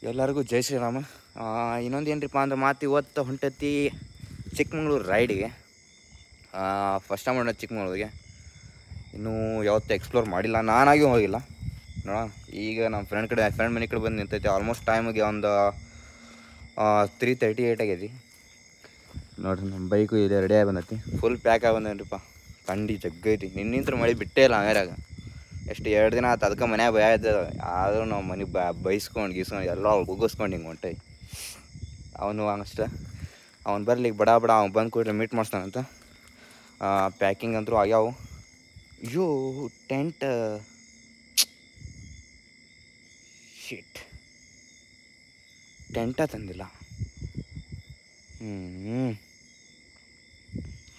ಎಲ್ಲರಿಗೂ ಜೈ ಶ್ರೀರಾಮ. ಇನ್ನೊಂದು ಏನ್ರಿಪ್ಪ ಅಂದ್ರೆ ಮಾತು ಇವತ್ತು ಹೊಂಟತಿ ಚಿಕ್ಕಮಂಗ್ಳೂರು ರೈಡಿಗೆ. ಫಸ್ಟ್ ಟೈಮ್ ಹೊಂಟ ಚಿಕ್ಕಮಂಗ್ಳೂರಿಗೆ. ಇನ್ನೂ ಯಾವತ್ತೂ ಎಕ್ಸ್ಪ್ಲೋರ್ ಮಾಡಿಲ್ಲ, ನಾನಾಗಿ ಹೋಗಿಲ್ಲ ನೋಡೋಣ. ಈಗ ನಮ್ಮ ಫ್ರೆಂಡ್ ಮನೆ ಕಡೆ ಬಂದು ನಿಂತೈತಿ. ಆಲ್ಮೋಸ್ಟ್ ಟೈಮಿಗೆ ಒಂದು 3:38 ಆಗೈತಿ ನೋಡ್ರಿ. ನಮ್ಮ ಬೈಕು ಇಲ್ಲಿ ರೆಡಿಯಾಗಿ ಬಂದೈತಿ, ಫುಲ್ ಪ್ಯಾಕ್ ಆಗಿ ಬಂದೇನ್ರಿಪ್ಪ. ಥಂಡಿ ಜಗ್ಗೈತಿ. ನಿನ್ನಿಂತ್ರ ಮಳೆ ಬಿಟ್ಟೇ ಇಲ್ಲ ಹಂಗಾರಾಗ. ಎಷ್ಟು 2 ದಿನ ಆಯ್ತು, ಅದಕ್ಕೆ ಮನ್ಯಾಗ ಭಯ ಇದ್ದದ. ಆದರೂ ನಾವು ಮನೆಗೆ ಬೈಸ್ಕೊಂಡು ಗೀಸ್ಕೊಂಡು ಎಲ್ಲ ಉಗಿಸ್ಕೊಂಡು ಹಿಂಗೆ ಹೊಂಟೇವಿ. ಅವನು ಅಷ್ಟ ಅವ್ನು ಬರ್ಲಿಕ್ಕೆ ಬಡ ಅವ್ನು ಬಂದು ಕೂಡಲೇ ಮೀಟ್ ಮಾಡಿಸ್ತಾನಂತ. ಪ್ಯಾಕಿಂಗ್ ಅಂತೂ ಆಗ್ಯಾವು. ಅಯ್ಯೋ ಟೆಂಟ್ ತಂದಿಲ್ಲ.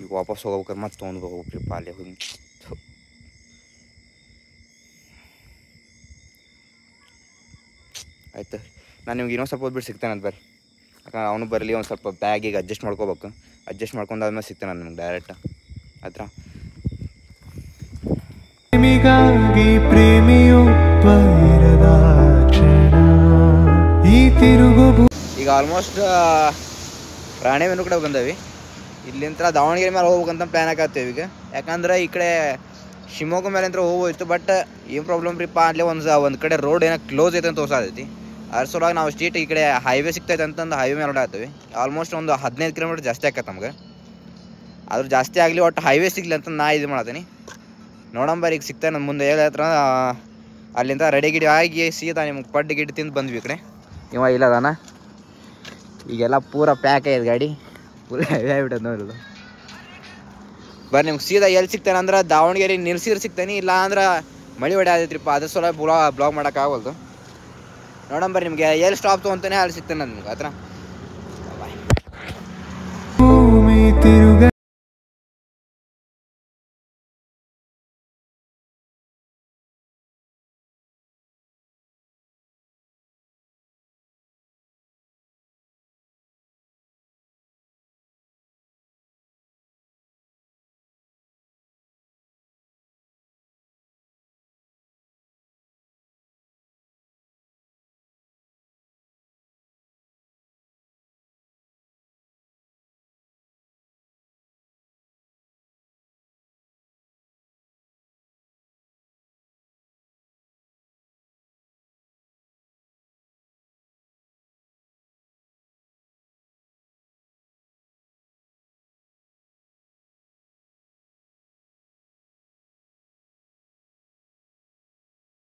ಈಗ ವಾಪಸ್ ಹೋಗ್ಬೇಕಾದ್ರೆ ಮತ್ತೆ ತೊಗೊಂಡು ಹೋಗ್ಬೇಕ್ರಿಪ್ಪ ಅಲ್ಲೇ ಹೋಗಿ. ಆಯ್ತು, ನಾನು ನಿಮ್ಗೆ ಇನ್ನೊಂದು ಸ್ವಲ್ಪ ಹೋಗ್ಬಿಟ್ಟು ಸಿಗ್ತೇನೆ ಅಂತ ಬರ್ರಿ. ಯಾಕಂದ್ರೆ ಅವನು ಬರಲಿ, ಒಂದು ಸ್ವಲ್ಪ ಬ್ಯಾಗಿಗೆ ಅಡ್ಜಸ್ಟ್ ಮಾಡ್ಕೋಬೇಕು. ಅಡ್ಜಸ್ಟ್ ಮಾಡ್ಕೊಂಡಾದ್ಮೇಲೆ ಸಿಗ್ತೇನೆ ನಾನು ನಿಮ್ಗೆ ಡೈರೆಕ್ಟ್ ಹತ್ರ. ಈಗ ಆಲ್ಮೋಸ್ಟ್ ರಾಣೆಬೆನ್ನೂರು ಕಡೆ ಬಂದವಿ. ಇಲ್ಲಿಂದ ದಾವಣಗೆರೆ ಮೇಲೆ ಹೋಗ್ಬೇಕಂತ ಪ್ಲ್ಯಾನ್ ಹಾಕತ್ತೀವಿ ಈಗ. ಯಾಕಂದ್ರೆ ಈ ಕಡೆ ಶಿವಮೊಗ್ಗ ಮೇಲೆ ಅಂತ ಹೋಗೋಯ್ತು. ಬಟ್ ಏನು ಪ್ರಾಬ್ಲಮ್ ರೀಪ್ಪ, ಅಲ್ಲೇ ಒಂದು ಕಡೆ ರೋಡ್ ಏನೋ ಕ್ಲೋಸ್ ಐತೆ ಅಂತ ತೋರ್ಸಾತೈತಿ. ಅದ್ರ ಸಲುವಾಗಿ ನಾವು ಸ್ಟ್ರೀಟ್ ಈ ಕಡೆ ಹೈವೇ ಸಿಗ್ತೈತೆ ಅಂತಂದು ಹೈವೇ ಮೇಲೆ ಹೊಡಾತೀವಿ. ಆಲ್ಮೋಸ್ಟ್ ಒಂದು 15 ಕಿಲೋಮೀಟ್ರ್ ಜಾಸ್ತಿ ಆಕತ್ತೆ ನಮ್ಗೆ. ಆದ್ರೂ ಜಾಸ್ತಿ ಆಗಲಿ, ಒಟ್ಟು ಹೈವೇ ಸಿಗ್ಲಿ ಅಂತ ನಾ ಇದು ಮಾಡತ್ತೀನಿ. ನೋಡಂಬರ್ ಈಗ ಸಿಗ್ತಾನೆ ನನ್ನ ಮುಂದೆ ಹೇಳತ್ರ. ಅಲ್ಲಿಂದ ರೆಡಿ ಗಿಡಿ ಆಗಿ ಸೀದಾ ನಿಮ್ಗೆ ಪಡ್ಡು ಗಿಡ್ಡಿ ತಿಂದು ಬಂದ್ವಿ ಈ ಕಡೆ. ಇವ ಇಲ್ಲದಾನ, ಈಗೆಲ್ಲ ಪೂರ ಪ್ಯಾಕ್ ಆಯ್ತು ಗಾಡಿ, ಪೂರ ಹೆವಿ ಆಗಿಬಿಟ್ಟದ ನೋಡಿಲ್ಲ. ಬರ್ರಿ ನಿಮ್ಗೆ ಸೀದಾ ಎಲ್ಲಿ ಸಿಗ್ತಾನೆ ಅಂದ್ರೆ ದಾವಣಗೆರೆ ನಿಲ್ಸಿರ್ ಸಿಗ್ತಾನೆ. ಇಲ್ಲ ಅಂದ್ರೆ ಮಳೆ ಹೊಡೆ ಆದೈತ್ರಿಪ್ಪ, ಅದ್ರ ಸಲ ಬ್ಲಾಗ್ ಮಾಡೋಕ್ಕಾಗಲ್ದು. ನೋಡಂಬರ್ರಿ ನಿಮಗೆ ಎಲ್ಲಿ ಸ್ಟಾಪ್ ತೊಗೊಂತಾನೆ ಅಲ್ಲಿ ಸಿಗ್ತಾನೆ ನಿಮ್ಗೆ ಹತ್ರ.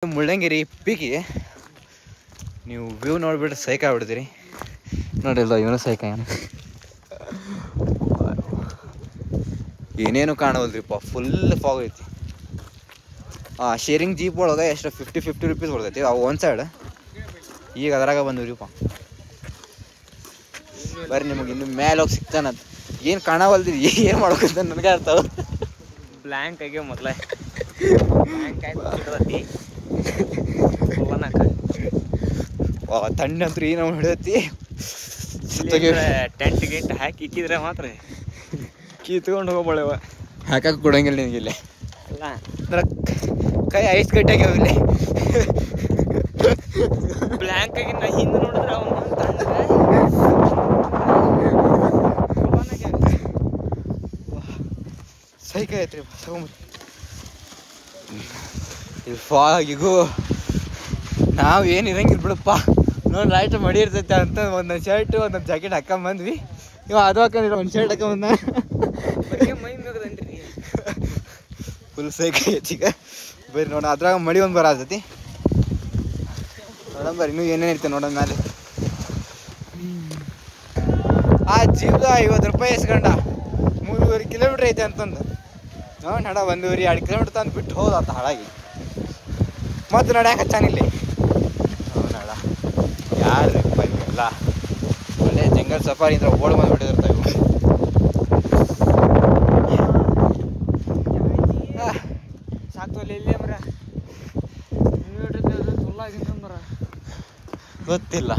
ಮುಳ್ಳಂಗಿರಿ ಪೀಕಿ ನೀವು ವ್ಯೂ ನೋಡ್ಬಿಟ್ರೆ ಸೈಕ್ ಆಗ್ಬಿಡ್ತೀರಿ. ನೋಡಿಲ್ಲ ಇವನು ಸೈಕ, ಏನೇನು ಕಾಣವಲ್ರಿಪ್ಪ, ಫುಲ್ ಫಾಗ್ ಐತಿ. ಶೇರಿಂಗ್ ಜೀಪ್ ಒಳಗೆ ಎಷ್ಟು 50 ರೂಪೀಸ್ ಕೊಡ್ತೈತಿ ಅವು ಒಂದು ಸೈಡ್. ಈಗ ಅದರಾಗ ಬಂದಿವ್ರಿಪ್ಪ. ಬರ್ರಿ ನಿಮಗೆ ಇನ್ನು ಮೇಲೆ ಹೋಗಿ ಸಿಗ್ತಾನಂತ. ಏನು ಕಾಣವಲ್ದಿರಿ, ಏನು ಮಾಡ್ಬೇಕಂತ ನನಗೆ ಅರ್ಥ. ಬ್ಲ್ಯಾಂಕ್ ಆಗ್ಯಾವ ಮೊದಲೇ. ತಣ್ಣೆ ಅಂತೂ ಏನೋ ಹಿಡಿದೈತಿ. ಟೆಂಟ್ ಗಿಂಟ್ ಹಾಕಿ ಇಕ್ಕಿದ್ರೆ ಮಾತ್ರ ಕಿತ್ಕೊಂಡು ಹೋಗ್ಬಳೆವ. ಹಾಕಕ್ಕೆ ಕೊಡಂಗಿಲ್ಲ ನಿನಗಿಲ್ಲಿ. ಅಲ್ಲ ಅಂದ್ರೆ ಕೈ ಐಸ್ ಕಟ್ಟಾಗ್ಯಾವ ಇಲ್ಲಿ. ಬ್ಲ್ಯಾಂಕ್ ಆಗಿ ನಾ ಹಿಂದೆ ನೋಡಿದ್ರೆ ಅವನು ಸೈಕ ಐತ್ರಿ ತಗೊಂಬರಿ. ಇಲ್ಲಿ ಫಾಗಿಗೂ ನಾವು ಏನು ಇರಂಗಿಲ್ಲ ಬಿಡಪ್ಪ. ನೋಡಿ ರೈಟ್ ಮಡಿ ಇರ್ತೈತೆ ಅಂತ ಒಂದೊಂದು ಶರ್ಟು ಒಂದೊಂದು ಜಾಕೆಟ್ ಹಾಕೊಂಬಂದ್ವಿ. ಇವ ಅದು ಹಾಕೊಂಡಿಲ್ಲ, ಒಂದು ಶರ್ಟ್ ಹಾಕೊಂಬಂದ. ಮೈ ಮುಗದನ್ರಿ ಫುಲ್ ಸೈಕ ಐತಿ ಈಗ. ಬರ್ರಿ ನೋಡ, ಅದ್ರಾಗ ಮಳಿ ಒಂದು ಬರತೈತಿ. ನೋಡಂಬರಿ ಇನ್ನೂ ಏನೇನು ಇರ್ತೇವೆ ನೋಡೋಣ ಮೇಲೆ. ಆ ಜೀವದ 50 ರೂಪಾಯಿ ಎಸ್ಕೊಂಡ 3.5 ಕಿಲೋಮೀಟ್ರ್ ಐತೆ ಅಂತಂದು. ನೋಡಿ ನಡ 1.5-2 ಕಿಲೋಮೀಟ್ರ್ ತಂದು ಬಿಟ್ಟು ಹೋದಾತ ಹಾಳಾಗಿ. ಮತ್ತು ನಡ್ಯಾಕ ಹಚ್ಚಾನಿಲ್ಲ. ನಡ ಯಾರಪ್ಪ ಇವೆಲ್ಲ ಒಳ್ಳೆ ಜಂಗಲ್ ಸಫಾರಿ ಅಂದ್ರೆ ಓಡ್ ಬಂದ್ಬಿಟ್ಟಿರ್ತಾವೆ. ಸಾಕ್ತಲ್ಲ ಇಲ್ಲಿ ಮರ ತುಲ್ಲಾಗಿಂದ್ರ ಗೊತ್ತಿಲ್ಲ,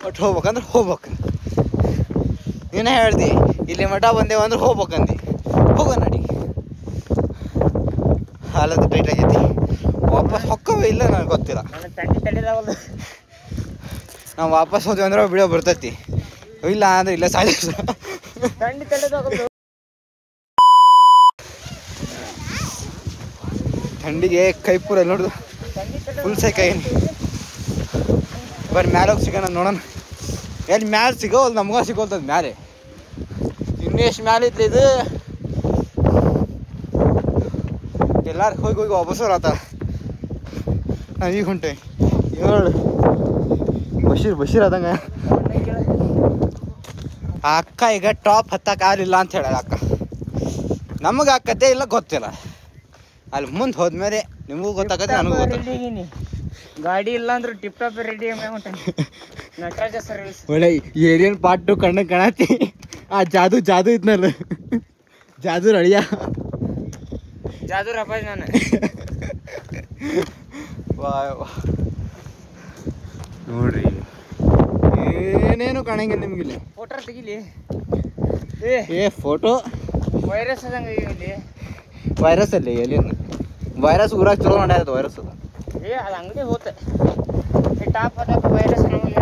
ಒಟ್ಟು ಹೋಗ್ಬೇಕಂದ್ರೆ ಹೋಗ್ಬೇಕು. ನೀನೇ ಹೇಳ್ದಿ ಇಲ್ಲಿ ಮಠ ಬಂದೇವ ಅಂದ್ರೆ ಹೋಗ್ಬೇಕಂದು. ಹೋಗೋ ನಡಿ. ಹಾಲದು ಟೈಟ್ ಆಗೈತಿ. ವಾಪಸ್ ಹೊಕ್ಕವೇ ಇಲ್ಲ ನನಗೆ ಗೊತ್ತಿಲ್ಲ. ನನ್ನ ತಂಡಿ ತಡೆದಾವಲ್ಲ. ನಾವು ವಾಪಸ್ ಹೋದ್ವಿ ಅಂದ್ರೆ ವಿಡಿಯೋ ಬರ್ತೈತಿ, ಇಲ್ಲ ಅಂದ್ರೆ ಇಲ್ಲ ಸಾಧ್ಯ. ತಂಡಿ ತಡೆದಾಗಲ್ಲ. ಥಂಡಿಗೆ ಕೈ ಪೂರ ನೋಡುದು ಫುಲ್ ಸೈ ಕೈ. ಬರ್ರಿ ಮ್ಯಾಲೆ ಹೋಗಿ ಸಿಗೋಣ ನೋಡೋಣ. ಎಲ್ಲಿ ಮ್ಯಾಲೆ ಸಿಗೋಲ್ ನಮ್ಗ ಸಿಗೋಲ್ತದ ಮ್ಯಾಲೆ. ಇನ್ನೂ ಎಷ್ಟು ಮ್ಯಾಲೆ ಇತ್ತು ಇದು. ಎಲ್ಲಾರು ಹೋಗಿ ಹೋಗಿ ವಾಪಸ್ ಬರತ್ತಾರ. ನಾವು ಈಗ ಹೊಂಟೆ ಹೇಳು ಬಶೀರ್ ಆದಂಗ. ಆ ಅಕ್ಕ ಈಗ ಟಾಪ್ ಹತ್ತಕ್ಕೆ ಆಗಲಿಲ್ಲ ಅಂತ ಹೇಳ ಅಕ್ಕ. ನಮಗೆ ಆ ಕತೆ ಇಲ್ಲ ಗೊತ್ತಿಲ್ಲ. ಅಲ್ಲಿ ಮುಂದೆ ಹೋದ್ಮೇಲೆ ನಿಮಗೂ ಗೊತ್ತಾಗತ್ತೆ, ನನಗೂ ಗೊತ್ತಾಗ. ಗಾಡಿ ಇಲ್ಲ ಅಂದ್ರೆ tip top ready Nataraja sir ಒಳ್ಳೆ ಏರಿಯನ್ ಪಾರ್ಟ್ 2 ಕಣ್ಣ ಕಾಣತಿ. ಆ ಜಾದು ಇದ್ನಲ್ಲ, ಜಾದು ರಳಿಯ ಜಾದು ರಪಾಜ್ ನಾನು. ನೋಡ್ರಿ ಏನೇನು ಕಾಣಂಗಿಲ್ಲ ನಿಮ್ಗಿಲ್ಲಿ. ಫೋಟೋ ತೆಗಿಲಿ. ಏ ಫೋಟೋ ವೈರಸ್ ಅದಂಗ ಇಲ್ಲಿ. ವೈರಸ್ ಅಲ್ಲಿ ಎಲ್ಲಿ ವೈರಸ್ ಊರಾಗ ಚಲೋ ಮಾಡ್ಯಾದ ವೈರಸ್. ಅದು ಅಂಗಡಿ ಹೋತ ಟಾಪ್ ಅದಕ್ಕೆ ವೈರಸ್ ನಮಗೆ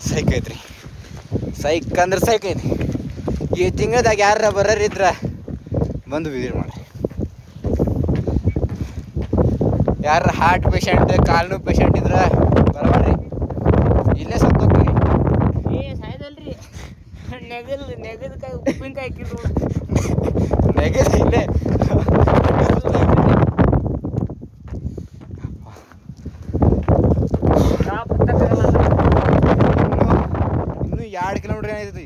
ಸೈಕ್ ಐತ್ರಿ. ಸೈಕ್ ಅಂದ್ರೆ ಸೈಕ್ ಐತಿ. ಈ ತಿಂಗಳದಾಗ ಯಾರ ಬರೋರಿದ್ರ ಬಂದು ವಿಸಿಟ್ ಮಾಡಿ. ಯಾರ ಹಾರ್ಟ್ ಪೇಷಂಟ್, ಕಾಲು ನೋವು ಪೇಷಂಟ್ ಇದ್ರೆ ಬರಬೇಡ್ರಿ, ಇಲ್ಲೇ ಸತ್ತೋಗ್ರಿ. ಸಾಯ್ದಲ್ರಿ ನೆಗದಕಾಯಿ ಉಪ್ಪಿನಕಾಯಿ ಹಾಕಿದ್ರು ನೆಗದ ಇಲ್ಲೇ. ಇನ್ನೂ 2 ಕಿಲೋಮೀಟ್ರ್ ಏನೈತಿ.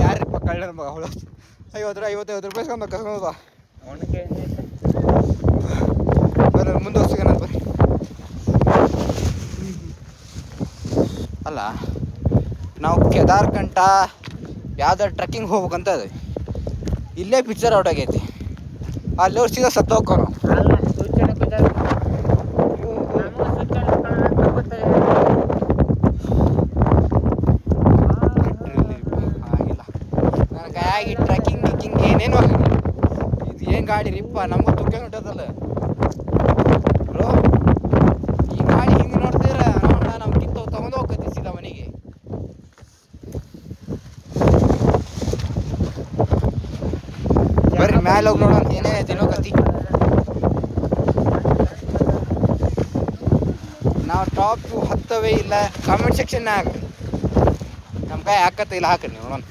ಯಾರಿಪ್ಪ ಕಳ್ಳ ಮಗ ಅವಳು 50 ರೂಪಾಯಿ ಕಸ್ಕೊಂಬ. ಬರ್ರಿ ಮುಂದೆ ಹೋಗ್ಸಿಗೋಣ ಬರ್ರಿ. ಅಲ್ಲ ನಾವು ಕೇದಾರ್ಕಂಠ ಯಾವ್ದಾರು ಟ್ರೆಕ್ಕಿಂಗ್ ಹೋಗ್ಬೇಕಂತ ಅದೇ. ಇಲ್ಲೇ ಪಿಕ್ಚರ್ ಔಟ್ ಆಗೈತಿ. ಅಲ್ಲಿ ಅವ್ರು ಸೀದಾ ಸತ್ತು ಹೋಗ್ಕೋ ನಾವು. ಆಗಿಲ್ಲ ನನಗೆ ಈ ಟ್ರೆಕ್ಕಿಂಗ್ ಗಿಕ್ಕಿಂಗ್ ಏನೇನು ಆಗಿಲ್ಲ. ಇದು ಏನು ಗಾಡಿ ರೀಪ್ಪ, ನಮಗೂ ತುಕ್ಕ ಹೊಂಟದಲ್ಲ ಬ್ರೋ. ಈ ಗಾಡಿ ಹಿಂಗೆ ನೋಡ್ತೀರ ನಮ್ಮ ಕಿತ್ತು ತಗೊಂಡು ಹೋಗ್ತೈತಿ ಸೀದಾ ಮನೆಗೆ. ಬರ್ರಿ ಮ್ಯಾಲೆ ಹೋಗಿ ನೋಡೋಣ ಏನೇನೈತಿ ಏನೋ ಕತ್ತಿ. ನಾವು ಟಾಪ್ ಹತ್ತವೇ ಇಲ್ಲ. ಕಾಮೆಂಟ್ ಸೆಕ್ಷನ್ನಾಗ ನಮ್ಮ ಕೈ ಹಾಕತ್ತ ಇಲ್ಲ ಹಾಕ್ರಿ ನೋಡೋಣ.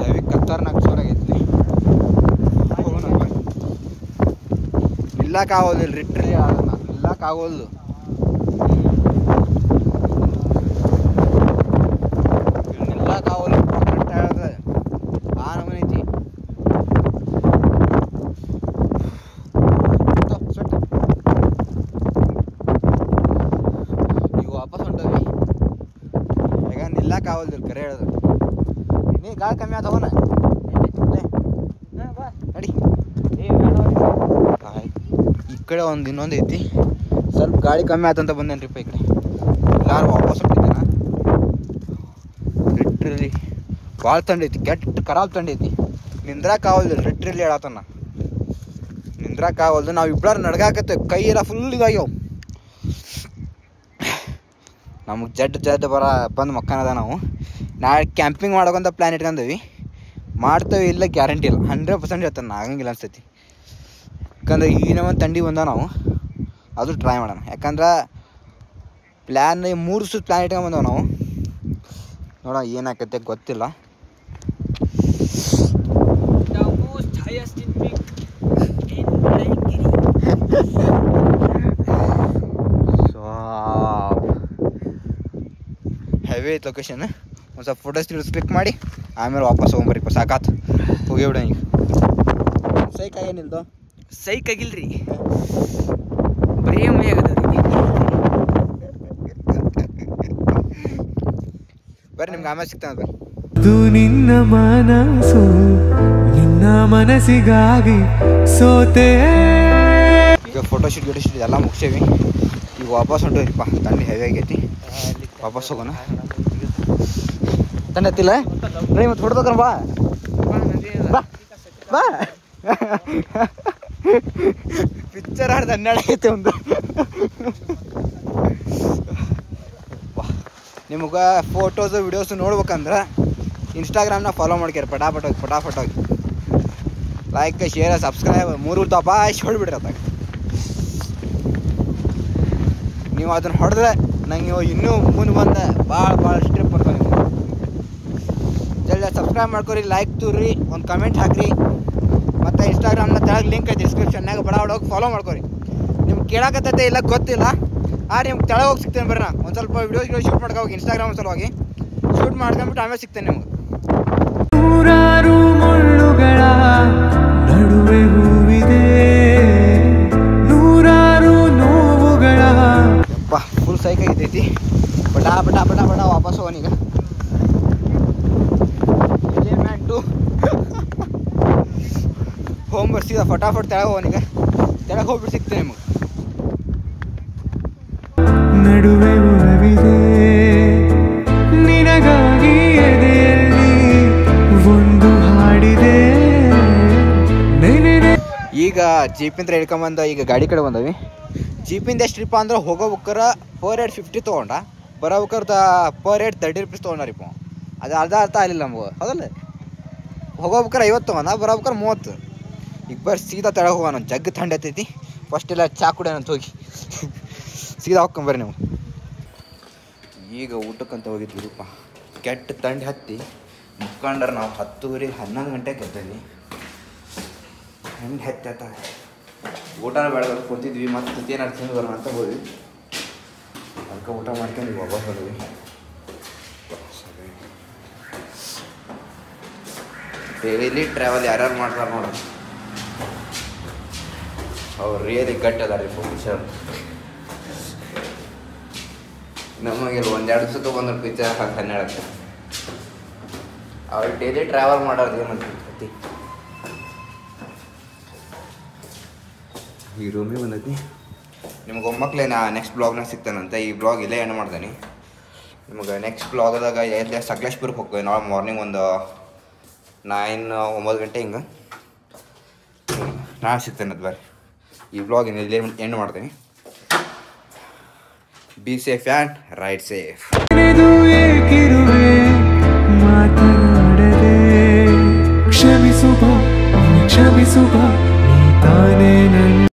ಹೆವಿ ಕತ್ತರ್ನಾಗ ಜೋರಾಗೈತಿ. ನಿಲ್ಲಕ್ಕಾಗೋದಿಲ್ಲ ರಿಟ್ರಿ ಅದನ್ನ ನಿಲ್ಲಕ್ಕಾಗೋಲ್ದು. ನಿಲ್ಲಕ್ಕಾಗೋಲ್ಲ ಕರೆಕ್ಟ್ ಹೇಳಿದ್ರೆ ಆ ನಮೂನೆ ಐತಿ. ಈಗ ವಾಪಸ್ ಹೊಂಟವಿ. ಈಗ ನಿಲ್ಲಕ್ಕಾಗೋದಿಲ್ಲ ಕರೆ ಹೇಳೋದು. ನೀ ಗಾಳಿ ಕಮ್ಮಿ ಆತವನ ನಡಿ. ಈ ಕಡೆ ಇನ್ನೊಂದು ಐತಿ, ಸ್ವಲ್ಪ ಗಾಳಿ ಕಮ್ಮಿ ಆತಂತ ಬಂದೇನ್ರಿಪ್ಪ ಈ ಕಡೆ. ಎಲ್ಲಾರು ವಾಪಸ್ ಹೊಂಟಿದ್ದೇನ. ಲಿಟ್ರಲಿ ಭಾಳ ತಂಡೈತಿ, ಕೆಟ್ಟ ಖರಾಬ್ ತಂಡೈತಿ. ನಿಂದ್ರಕ್ಕಾಗಲ್ದು ಲಿಟ್ರಲಿ ಹೇಳತ್ತನ. ನಿಂದ್ರಕ್ಕಾಗಲ್ದು. ನಾವು ಇಬ್ಬರು ನಡ್ಗಾಕತ್ತೇವೆ, ಕೈ ಎಲ್ಲ ಫುಲ್ ಇದಾಗ್ಯಾವ. ನಮಗೆ ಜಡ್ ಬಂದು ಮಕ್ಕನದ. ನಾವು ನಾಳೆ ಕ್ಯಾಂಪಿಂಗ್ ಮಾಡೋಕಂತ ಪ್ಲ್ಯಾನ್ ಇಟ್ಕೊಂಡೀವಿ. ಮಾಡ್ತೇವೆ ಇಲ್ಲ ಗ್ಯಾರಂಟಿ ಇಲ್ಲ, 100% ಹೇಳ್ತಾನೆ ಆಗಂಗಿಲ್ಲ ಅನ್ಸ್ತೈತಿ. ಯಾಕಂದ್ರೆ ಈಗ ಒಂದು ತಂಡಿ ಬಂದ ನಾವು ಅದು ಟ್ರೈ ಮಾಡೋಣ. ಯಾಕಂದ್ರೆ ಪ್ಲ್ಯಾನ್ 3 ಸುತ್ತು ಪ್ಲ್ಯಾನ್ ಇಟ್ಕೊಂಡ್ಬಂದವ ನಾವು. ನೋಡೋಣ ಏನಾಕತ್ತೆ ಗೊತ್ತಿಲ್ಲ. ಹೆವಿ ಐತೆ ಲೊಕೇಶನ್. ಒಂದು ಸ್ವಲ್ಪ ಫೋಟೋಸ್ ಕ್ಲಿಕ್ ಮಾಡಿ ಆಮೇಲೆ ವಾಪಸ್ ಹೋಗ್ಬರಿಪ್ಪ. ಸಾಕಾತು ಹೋಗಿ ಬಿಡ. ಈಗ ಸೈಕ್ ಏನಿಲ್ದು ಸೈಕ್ ಆಗಿಲ್ರಿ, ಬರೀ ಮೈ ಆಗದ. ಬರ್ರಿ ನಿಮ್ಗೆ ಆಮೇಲೆ ಸಿಗ್ತಾನೆ. ಅದು ನಿನ್ನ ಮನಸ್ಸು, ನಿನ್ನ ಮನಸ್ಸಿಗಾಗಿ ಸೋತೆ. ಈಗ ಫೋಟೋ ಶೂಟ್ ಎಲ್ಲ ಮುಗಿಸೇವಿ. ಈಗ ವಾಪಸ್ ಹೊಂಟೋರಿಪ್ಪ. ತಂಡಿ ಹೆವಿ ಆಗೈತಿ. ವಾಪಸ್ ಹೋಗೋಣ. ತಂಡತ್ತಿಲ್ಲ ರೀ ಮತ್ತೆ ಹೊಡ್ಬೇಕನ ಬಾ ಬಾ ಬಾ. ಪಿಕ್ಚರ್ ಆಡ್ದು 12 ಆಗೈತೆ ಒಂದು. ನಿಮಗೆ ಫೋಟೋಸು ವಿಡಿಯೋಸು ನೋಡ್ಬೇಕಂದ್ರೆ ಇನ್ಸ್ಟಾಗ್ರಾಮ್ನ ಫಾಲೋ ಮಾಡ್ಕ್ಯಾರ ಫಟಾಫಟ್ ಹೋಗಿ ಲೈಕ್ ಶೇರ್ ಸಬ್ಸ್ಕ್ರೈಬ್ 3 ದಬಾಯಿಸಿ ಹೊಡ್ಬಿಡ್ರಿ ಅದಾಗ. ನೀವು ಅದನ್ನು ಹೊಡೆದ್ರೆ ನಂಗೆ ಇನ್ನೂ ಮುಂದೆ ಬಂದ ಭಾಳ ಸ್ಟ್ರಿಪ್ ಬರ್ತಾವೆ. ನಿಮ್ಗೆ ಜಲ್ದಿ ಸಬ್ಸ್ಕ್ರೈಬ್ ಮಾಡ್ಕೊರಿ, ಲೈಕ್ ತೂರಿ, ಒಂದು ಕಮೆಂಟ್ ಹಾಕಿರಿ. ಮತ್ತು ಇನ್ಸ್ಟಾಗ್ರಾಮ್ನ ತೆಳಗೆ ಲಿಂಕ್ ಐತೆ ಡಿಸ್ಕ್ರಿಪ್ಷನ್ನಾಗ ಹೋಗಿ ಫಾಲೋ ಮಾಡ್ಕೊರಿ. ನಿಮ್ಗೆ ಕೇಳಾಕತ್ತೈತೆ ಇಲ್ಲ ಗೊತ್ತಿಲ್ಲ, ನಿಮ್ಗೆ ತೆಳಗೆ ಹೋಗಿ ಸಿಗ್ತೇನೆ ಬರ್ರಿ. ನಾನು ಒಂದು ಸ್ವಲ್ಪ ವಿಡಿಯೋಸ್ಗಳು ಶೂಟ್ ಮಾಡ್ಕೋಗಿ ಇನ್ಸ್ಟಾಗ್ರಾಮ್ ಸಲುವಾಗಿ ಶೂಟ್ ಮಾಡ್ಕೊಂಬಿಟ್ಟು ಆಮೇಲೆ ಸಿಗ್ತೇನೆ ನಿಮ್ಗೆ. ನೂರಾರು ಮುಳ್ಳುಗಳ ನಡುವೆ ಹೂವಿದೆ, ನೂರಾರು ನೋವುಗಳ. ಯಪ್ಪ ಫುಲ್ ಸೈಕ್ ಆಗೈತಿ. ಬಟ ವಾಪಸ್ ಹೋಗೋನೀಗ. ಹೋಗಿ ಬರ್ಸಿದ ಫಟಾಫಟ್ ತೆಳಗೆ ಹೋಗೋನೀಗ. ತೆಳಗೆ ಹೋಗ್ಬಿಟ್ಟು ಸಿಗ್ತೇನೆ ನಿಮಗೆ. ನಡುವೆ ಉಳವಿದೆ ನಿನಗಾಗಿ ಎದೆಯಲ್ಲಿ ಒಂದು ಹಾಡಿದೆ. ಈಗ ಜೀಪಿಂದ ಹಿಡ್ಕೊಂಬಂದ ಈಗ ಗಾಡಿ ಕಡೆ ಬಂದವಿ. ಜೀಪಿಂದ ಎಷ್ಟು ಟ್ರಿಪ್ ಅಂದ್ರೆ ಹೋಗೋಬೇಕಾರ ಪರ್ ಹೆಡ್ 50 ತೊಗೊಂಡ, ಬರೋಬೇಕಾರ ಪರ್ ಹೆಡ್ 30 ರೂಪೀಸ್ ತೊಗೊಂಡಾರಿಪ್ಪ. ಅದು ಅರ್ಥ ಆಗಲಿಲ್ಲ ನಮ್ಗೆ, ಹೌದಲ್ಲ? ಹೋಗೋಬೇಕಾರ 50 ತೊಗೊಂಡ, ಬರೋಬೇಕಾರ 30. ಈಗ ಬರ್ರಿ ಸೀದಾ ತೆಳಗೆ ಹೋಗೋಣ. ಜಗ್ಗ ಥಂಡಿ ಹತ್ತೈತಿ. ಫಸ್ಟ್ ಎಲ್ಲ ಚಾ ಕುಡಿಯೋಣಂತ ಹೋಗಿ ಸೀದಾ ಹೋಗ್ಕೊಂಬರ್ರಿ ನೀವು. ಈಗ ಊಟಕ್ಕಂತ ಹೋಗಿದ್ವಿಪ್ಪ. ಕೆಟ್ಟ ಥಂಡಿ ಹತ್ತಿ ಮುಕ್ಕೊಂಡ್ರೆ ನಾವು 10:30 11 ಗಂಟೆಗೆ ಎದ್ದೇವಿ. ಥಂಡಿ ಹತ್ತ ಊಟನ ಬೆಳಗ್ಗೆ ಕೂತಿದ್ವಿ. ಮತ್ತು ಏನಾರು ತಿಂದು ಬರೋಣ ಅಂತ ಹೋದ್ವಿ. ಅದಕ್ಕೆ ಊಟ ಮಾಡ್ಕೊಂಡು ವಾಪಸ್ ಹೋದ್ವಿ. ಡೈಲಿ ಟ್ರಾವೆಲ್ ಯಾರ್ಯಾರು ಮಾಡ್ತಾರೆ ನೋಡ, ಅವ್ರು ರಿಯಲಿ ಗಟ್ಟಿ ಅದಾರಿ ಪಿಕ್ಚರ್. ನಮಗೆ 1-2 ದಿವಸಕ್ಕೆ ಬಂದ್ರೆ ಪಿಕ್ಚರ್ 12. ಅವ್ರು ಡೈಲಿ ಟ್ರಾವೆಲ್ ಮಾಡೋದು ಏನಂತ ಈ ರೂಮಿಗೆ ಬಂದೈತಿ. ನಿಮ್ಗೆ ಒಮ್ಮಕ್ಲೇ ನೆಕ್ಸ್ಟ್ ಬ್ಲಾಗ್ನಾಗ ಸಿಗ್ತಾನಂತೆ. ಈ ಬ್ಲಾಗ್ ಇಲ್ಲೇ ಏನು ಮಾಡ್ತಾನೆ. ನಿಮಗೆ ನೆಕ್ಸ್ಟ್ ಬ್ಲಾಗ್ದಾಗ ಎಲ್ಲೇ ಸಕಲೇಶ್ಪುರಕ್ಕೆ ಹೋಗ್ತೀವಿ ನಾಳೆ ಮಾರ್ನಿಂಗ್ ಒಂದು 9-9 ಗಂಟೆ ಹಿಂಗೆ. ನಾಳೆ ಸಿಗ್ತೇನೆ ಅದು ಬರ್ರಿ. ಈ ಬ್ಲಾಗ್ ಇಲ್ಲೇ ಎಂಡ್ ಮಾಡ್ತೀನಿ. Be safe and ride safe. ಮಾತನಾಡದೆ ಕ್ಷಮಿಸುವ